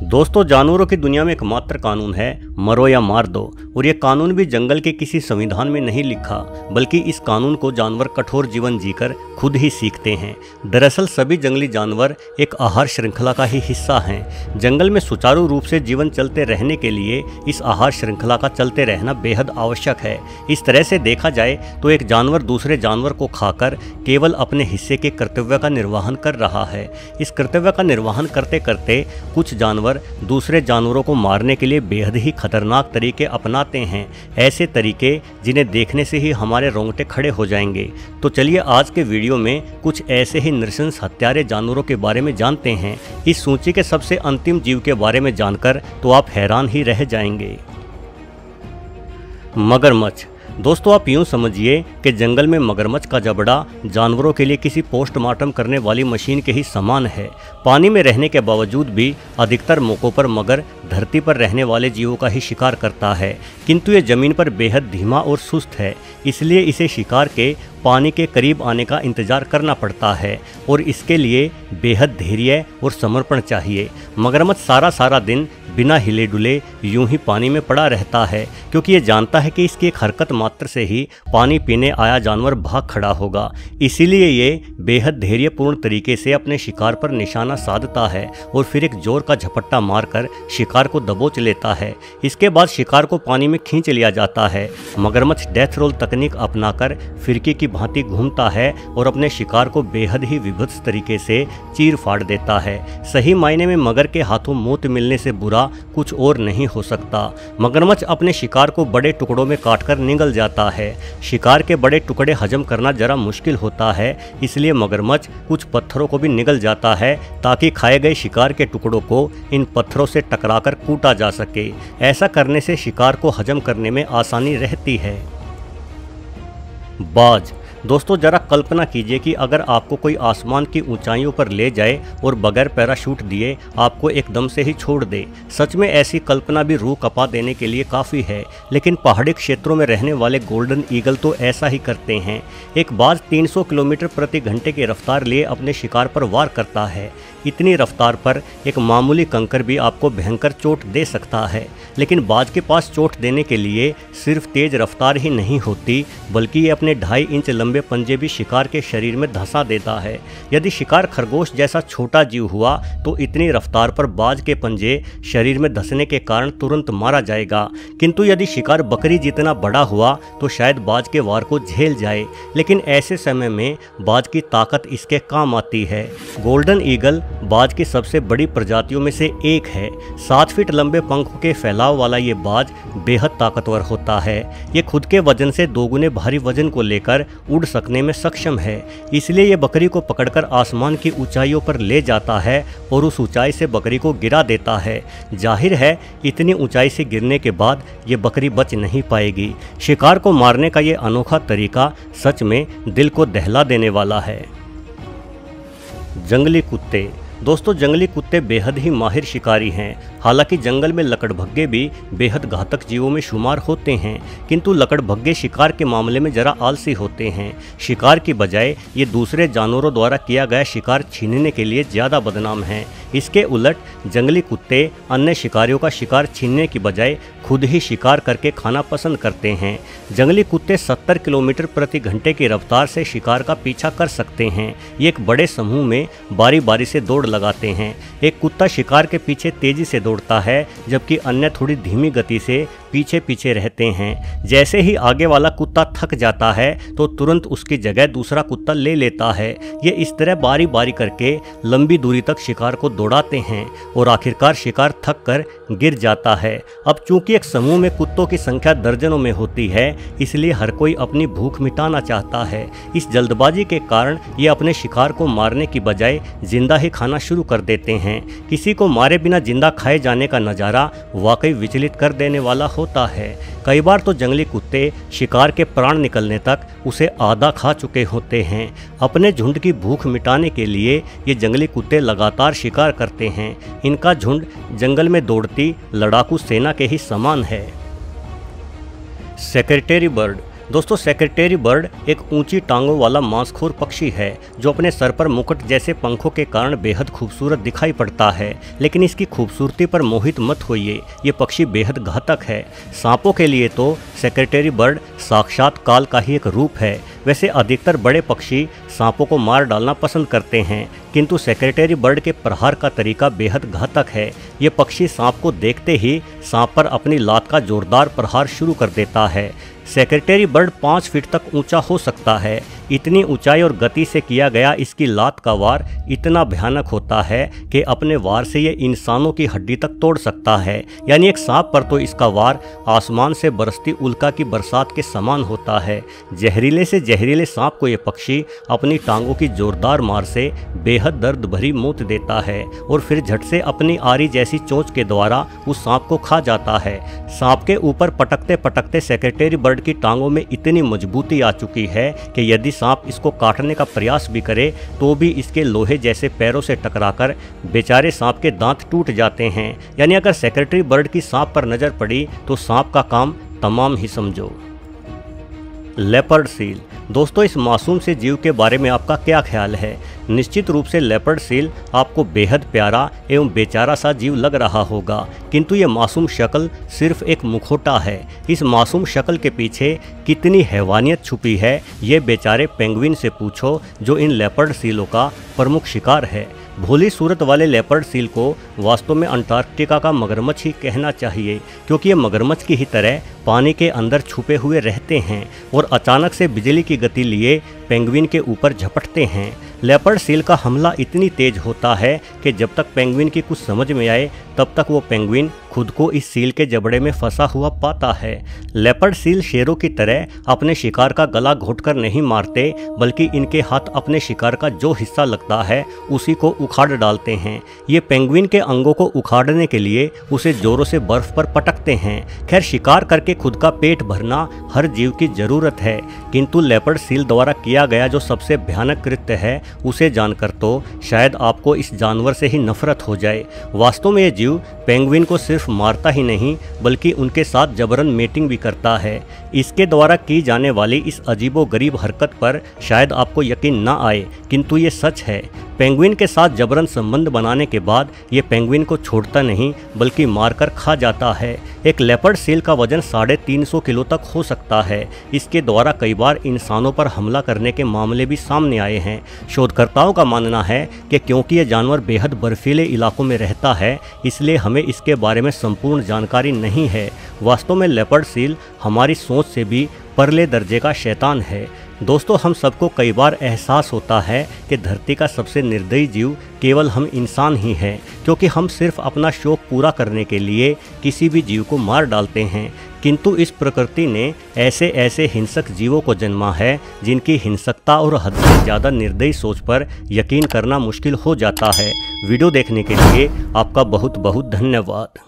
दोस्तों, जानवरों की दुनिया में एकमात्र कानून है मरो या मार दो। और ये कानून भी जंगल के किसी संविधान में नहीं लिखा, बल्कि इस कानून को जानवर कठोर जीवन जीकर खुद ही सीखते हैं। दरअसल सभी जंगली जानवर एक आहार श्रृंखला का ही हिस्सा हैं। जंगल में सुचारू रूप से जीवन चलते रहने के लिए इस आहार श्रृंखला का चलते रहना बेहद आवश्यक है। इस तरह से देखा जाए तो एक जानवर दूसरे जानवर को खाकर केवल अपने हिस्से के कर्तव्य का निर्वहन कर रहा है। इस कर्तव्य का निर्वहन करते करते कुछ जानवर दूसरे जानवरों को मारने के लिए बेहद ही खतरनाक तरीके अपनाते हैं, ऐसे तरीके जिन्हें देखने से ही हमारे रोंगटे खड़े हो जाएंगे। तो चलिए आज के वीडियो में कुछ ऐसे ही नृशंस हत्यारे जानवरों के बारे में जानते हैं। इस सूची के सबसे अंतिम जीव के बारे में जानकर तो आप हैरान ही रह जाएंगे। मगरमच्छ। दोस्तों, आप यूँ समझिए कि जंगल में मगरमच्छ का जबड़ा जानवरों के लिए किसी पोस्टमार्टम करने वाली मशीन के ही समान है। पानी में रहने के बावजूद भी अधिकतर मौक़ों पर मगर धरती पर रहने वाले जीवों का ही शिकार करता है, किंतु ये ज़मीन पर बेहद धीमा और सुस्त है, इसलिए इसे शिकार के पानी के करीब आने का इंतजार करना पड़ता है और इसके लिए बेहद धैर्य और समर्पण चाहिए। मगरमच्छ सारा दिन बिना हिले डुले यूं ही पानी में पड़ा रहता है, क्योंकि ये जानता है कि इसकी एक हरकत मात्र से ही पानी पीने आया जानवर भाग खड़ा होगा। इसीलिए ये बेहद धैर्यपूर्ण तरीके से अपने शिकार पर निशाना साधता है और फिर एक जोर का झपट्टा मारकर शिकार को दबोच लेता है। इसके बाद शिकार को पानी में खींच लिया जाता है। मगरमच्छ डेथ रोल तकनीक अपनाकर फिरकी की भांति घूमता है और अपने शिकार को बेहद ही विभत्स तरीके से चीर फाड़ देता है। सही मायने में मगर के हाथों मौत मिलने से बुरा कुछ और नहीं हो सकता। मगरमच्छ अपने शिकार को बड़े टुकड़ों में काटकर निगल जाता है। शिकार के बड़े टुकड़े हजम करना जरा मुश्किल होता है, इसलिए मगरमच्छ कुछ पत्थरों को भी निगल जाता है ताकि खाए गए शिकार के टुकड़ों को इन पत्थरों से टकराकर कूटा जा सके। ऐसा करने से शिकार को हजम करने में आसानी रहती है। बाज। दोस्तों, जरा कल्पना कीजिए कि अगर आपको कोई आसमान की ऊंचाइयों पर ले जाए और बगैर पैराशूट दिए आपको एकदम से ही छोड़ दे। सच में ऐसी कल्पना भी रूह कपा देने के लिए काफ़ी है, लेकिन पहाड़ी क्षेत्रों में रहने वाले गोल्डन ईगल तो ऐसा ही करते हैं। एक बाज 300 किलोमीटर प्रति घंटे की रफ्तार लिए अपने शिकार पर वार करता है। इतनी रफ्तार पर एक मामूली कंकर भी आपको भयंकर चोट दे सकता है, लेकिन बाज के पास चोट देने के लिए सिर्फ तेज रफ्तार ही नहीं होती, बल्कि ये अपने 2.5 इंच लंबे पंजे भी शिकार के शरीर में धंसा देता है। यदि शिकार खरगोश जैसा छोटा जीव हुआ तो इतनी रफ्तार पर बाज के पंजे शरीर में धंसने के कारण तुरंत मारा जाएगा, किंतु यदि शिकार बकरी जितना बड़ा हुआ तो शायद बाज के वार को झेल जाए, लेकिन ऐसे समय में बाज की ताकत इसके काम आती है। गोल्डन ईगल बाज की सबसे बड़ी प्रजातियों में से एक है। 7 फीट लंबे पंखों के फैलाव वाला ये बाज बेहद ताकतवर होता है। ये खुद के वजन से 2 गुने भारी वजन को लेकर उड़ सकने में सक्षम है, इसलिए ये बकरी को पकड़कर आसमान की ऊंचाइयों पर ले जाता है और उस ऊंचाई से बकरी को गिरा देता है। जाहिर है इतनी ऊंचाई से गिरने के बाद ये बकरी बच नहीं पाएगी। शिकार को मारने का ये अनोखा तरीका सच में दिल को दहला देने वाला है। जंगली कुत्ते। दोस्तों, जंगली कुत्ते बेहद ही माहिर शिकारी हैं। हालांकि जंगल में लकड़भग्गे भी बेहद घातक जीवों में शुमार होते हैं, किंतु लकड़भग्गे शिकार के मामले में जरा आलसी होते हैं। शिकार की बजाय ये दूसरे जानवरों द्वारा किया गया शिकार छीनने के लिए ज़्यादा बदनाम हैं। इसके उलट जंगली कुत्ते अन्य शिकारियों का शिकार छीनने की बजाय खुद ही शिकार करके खाना पसंद करते हैं। जंगली कुत्ते 70 किलोमीटर प्रति घंटे की रफ्तार से शिकार का पीछा कर सकते हैं। ये एक बड़े समूह में बारी बारी से दौड़ लगाते हैं। एक कुत्ता शिकार के पीछे तेजी से दौड़ता है, जबकि अन्य थोड़ी धीमी गति से पीछे पीछे रहते हैं। जैसे ही आगे वाला कुत्ता थक जाता है तो तुरंत उसकी जगह दूसरा कुत्ता ले लेता है। ये इस तरह बारी बारी करके लंबी दूरी तक शिकार को दौड़ाते हैं और आखिरकार शिकार थक कर गिर जाता है। अब चूंकि एक समूह में कुत्तों की संख्या दर्जनों में होती है, इसलिए हर कोई अपनी भूख मिटाना चाहता है। इस जल्दबाजी के कारण ये अपने शिकार को मारने की बजाय जिंदा ही खाना शुरू कर देते हैं। किसी को मारे बिना जिंदा खाए जाने का नज़ारा वाकई विचलित कर देने वाला होता है। कई बार तो जंगली कुत्ते शिकार के प्राण निकलने तक उसे आधा खा चुके होते हैं। अपने झुंड की भूख मिटाने के लिए ये जंगली कुत्ते लगातार शिकार करते हैं। इनका झुंड जंगल में दौड़ती लड़ाकू सेना के ही समान है। Secretary bird. दोस्तों सेक्रेटरी बर्ड एक ऊंची टांगों वाला मांसखोर पक्षी है जो अपने सर पर मुकुट जैसे पंखों के कारण बेहद खूबसूरत दिखाई पड़ता है, लेकिन इसकी खूबसूरती पर मोहित मत होइए, ये पक्षी बेहद घातक है। सांपों के लिए तो सेक्रेटरी बर्ड साक्षात काल का ही एक रूप है। वैसे अधिकतर बड़े पक्षी सांपों को मार डालना पसंद करते हैं, किंतु सेक्रेटरी बर्ड के प्रहार का तरीका बेहद घातक है। ये पक्षी सांप को देखते ही सांप पर अपनी लात का जोरदार प्रहार शुरू कर देता है। सेक्रेटरी बर्ड 5 फीट तक ऊंचा हो सकता है। इतनी ऊंचाई और गति से किया गया इसकी लात का वार इतना भयानक होता है कि अपने वार से ये इंसानों की हड्डी तक तोड़ सकता है। यानी एक सांप पर तो इसका वार आसमान से बरसती उल्का की बरसात के समान होता है। जहरीले से जहरीले सांप को ये पक्षी अपनी टांगों की जोरदार मार से बेहद दर्द भरी मौत देता है और फिर झट से अपनी आरी जैसी चोंच के द्वारा उस सांप को खा जाता है। सांप के ऊपर पटकते पटकते सेक्रेटरी बर्ड की टांगों में इतनी मजबूती आ चुकी है कि यदि सांप इसको काटने का प्रयास भी करे तो भी इसके लोहे जैसे पैरों से टकराकर बेचारे सांप के दांत टूट जाते हैं। यानी अगर सेक्रेटरी बर्ड की सांप पर नजर पड़ी तो सांप का काम तमाम ही समझो। Leopard seal. दोस्तों इस मासूम से जीव के बारे में आपका क्या ख्याल है? निश्चित रूप से लेपर्ड सील आपको बेहद प्यारा एवं बेचारा सा जीव लग रहा होगा, किंतु ये मासूम शक्ल सिर्फ एक मुखौटा है। इस मासूम शक्ल के पीछे कितनी हैवानियत छुपी है ये बेचारे पेंगुइन से पूछो, जो इन लेपर्ड सीलों का प्रमुख शिकार है। भोली सूरत वाले लेपर्ड सील को वास्तव में अंटार्कटिका का मगरमच्छ ही कहना चाहिए, क्योंकि ये मगरमच्छ की ही तरह पानी के अंदर छुपे हुए रहते हैं और अचानक से बिजली की गति लिए पेंगुइन के ऊपर झपटते हैं। लेपर्ड सील का हमला इतनी तेज होता है कि जब तक पेंगुइन की कुछ समझ में आए तब तक वो पेंगुइन खुद को इस सील के जबड़े में फंसा हुआ पाता है। लेपर्ड सील शेरों की तरह अपने शिकार का गला घोंटकर नहीं मारते, बल्कि इनके हाथ अपने शिकार का जो हिस्सा लगता है उसी को उखाड़ डालते हैं। ये पेंगुइन के अंगों को उखाड़ने के लिए उसे जोरों से बर्फ पर पटकते हैं। खैर शिकार करके खुद का पेट भरना हर जीव की जरूरत है, किंतु लेपर्ड सील द्वारा किया गया जो सबसे भयानक कृत्य है उसे जानकर तो शायद आपको इस जानवर से ही नफरत हो जाए। वास्तव में ये जीव पेंगुइन को सिर्फ मारता ही नहीं बल्कि उनके साथ जबरन मेटिंग भी करता है। इसके द्वारा की जाने वाली इस अजीबोगरीब हरकत पर शायद आपको यकीन ना आए, किंतु ये सच है। पेंगुइन के साथ जबरन संबंध बनाने के बाद ये पेंगुइन को छोड़ता नहीं बल्कि मारकर खा जाता है। एक लेपर्ड सील का वजन 350 किलो तक हो सकता है। इसके द्वारा कई बार इंसानों पर हमला करने के मामले भी सामने आए हैं। शोधकर्ताओं का मानना है कि क्योंकि यह जानवर बेहद बर्फीले इलाकों में रहता है, इसलिए हमें इसके बारे में संपूर्ण जानकारी नहीं है। वास्तव में लेपर्ड सील हमारी सोच से भी परले दर्जे का शैतान है। दोस्तों हम सबको कई बार एहसास होता है कि धरती का सबसे निर्दयी जीव केवल हम इंसान ही हैं, क्योंकि हम सिर्फ अपना शौक पूरा करने के लिए किसी भी जीव को मार डालते हैं। किंतु इस प्रकृति ने ऐसे ऐसे हिंसक जीवों को जन्मा है जिनकी हिंसकता और हद से ज़्यादा निर्दयी सोच पर यकीन करना मुश्किल हो जाता है। वीडियो देखने के लिए आपका बहुत बहुत धन्यवाद।